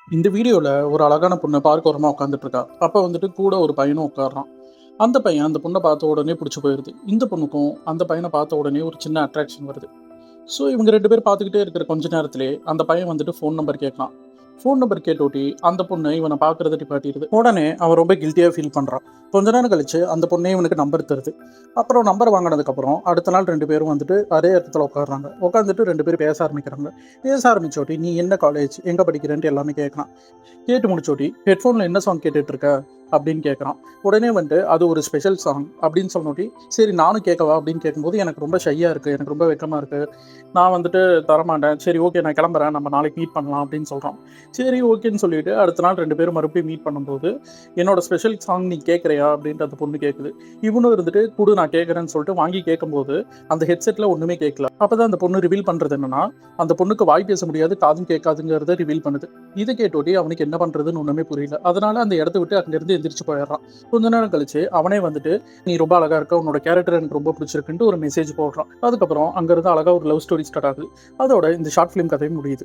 இந்த வீடியோல ஒரு அழகான பொண்ணு பார்க்க ஓரமா உட்காந்துட்டு இருக்கா. அப்ப வந்துட்டு கூட ஒரு பையனும் உட்கார்றான். அந்த பையன் அந்த பொண்ண பார்த்த உடனே புடிச்சு போயிருது. இந்த பொண்ணுக்கும் அந்த பையன பார்த்த உடனே ஒரு சின்ன அட்ராக்ஷன் வருது. ஸோ இவங்க 2 பேரும் பார்த்துக்கிட்டே இருக்கிற கொஞ்ச நேரத்திலே அந்த பையன் வந்துட்டு ஃபோன் நம்பர் கேட்குறான். ஃபோன் நம்பர் கேட்டோட்டி அந்த பொண்ணு இவன பார்க்கறத நிப்பாட்டிருது. உடனே அவன் ரொம்ப கில்ட்டியா ஃபீல் பண்றான். கொஞ்ச நேரம் கழிச்சு அந்த பொண்ணே இவனுக்கு நம்பர் தருது. அப்புறம் நம்பர் வாங்குனதுக்கப்புறம் அடுத்த நாள் 2 பேரும் வந்துட்டு அதே இடத்துல உட்கார்றாங்க. உட்காந்துட்டு 2 பேரும் பேச ஆரம்பிக்கிறாங்க. பேச ஆரம்பிச்சோட்டி, "நீ என்ன காலேஜ்? எங்க படிக்கிறன்ட்டு?" எல்லாமே கேட்குறான். கேட்டு முடிச்சோட்டி, "ஹெட்ஃபோன்ல என்ன சாங் கேட்டுட்டு இருக்க?" அப்படின்னு கேட்குறான். உடனே வந்துட்டு, "அது ஒரு ஸ்பெஷல் சாங்" அப்படின்னு சொன்னோட்டி, "சரி நானும் கேட்கவா?" அப்படின்னு கேட்கும்போது, "எனக்கு ரொம்ப ஷையா இருக்கு. எனக்கு ரொம்ப வெட்கமா இருக்கு. நான் வந்துட்டு தரமாட்டேன். சரி ஓகே நான் கிளம்புறேன். நம்ம நாளைக்கு மீட் பண்ணலாம்" அப்படின்னு சொல்றான். சரி ஓகேன்னு சொல்லிட்டு அடுத்த நாள் 2 பேரும் மறுபடியும் மீட் பண்ணும்போது, "என்னோட ஸ்பெஷல் சாங் நீ கேட்குறியா?" அப்படின்ட்டு அந்த பொண்ணு கேட்குது. இவனும் இருந்துட்டு, "குடு நான் கேட்குறேன்னு" சொல்லிட்டு வாங்கி கேட்கும்போது, அந்த ஹெட்செட்ல ஒண்ணுமே கேட்கல. அப்பதான் அந்த பொண்ணு ரிவீல் பண்றது என்னன்னா, அந்த பொண்ணுக்கு வாய் பேச முடியாது, காதும் கேட்காதுங்கிறத ரிவீல் பண்ணுது. இத கேட்டோட்டி அவனுக்கு என்ன பண்றதுன்னு ஒண்ணுமே புரியல. அதனால அந்த இடத்த விட்டு அங்கிருந்து எந்திரிச்சு போயிடுறான். கொஞ்ச நேரம் கழிச்சு அவனே வந்துட்டு, "நீ ரொம்ப அழகா இருக்க. உன்னோட கேரக்டர் எனக்கு ரொம்ப பிடிச்சிருக்குன்ட்டு" ஒரு மெசேஜ் போடுறான். அதுக்கப்புறம் அங்கிருந்து அழகா ஒரு லவ் ஸ்டோரி ஸ்டார்ட் ஆகுது. அதோட இந்த ஷார்ட் ஃபிலிம் கதை முடியுது.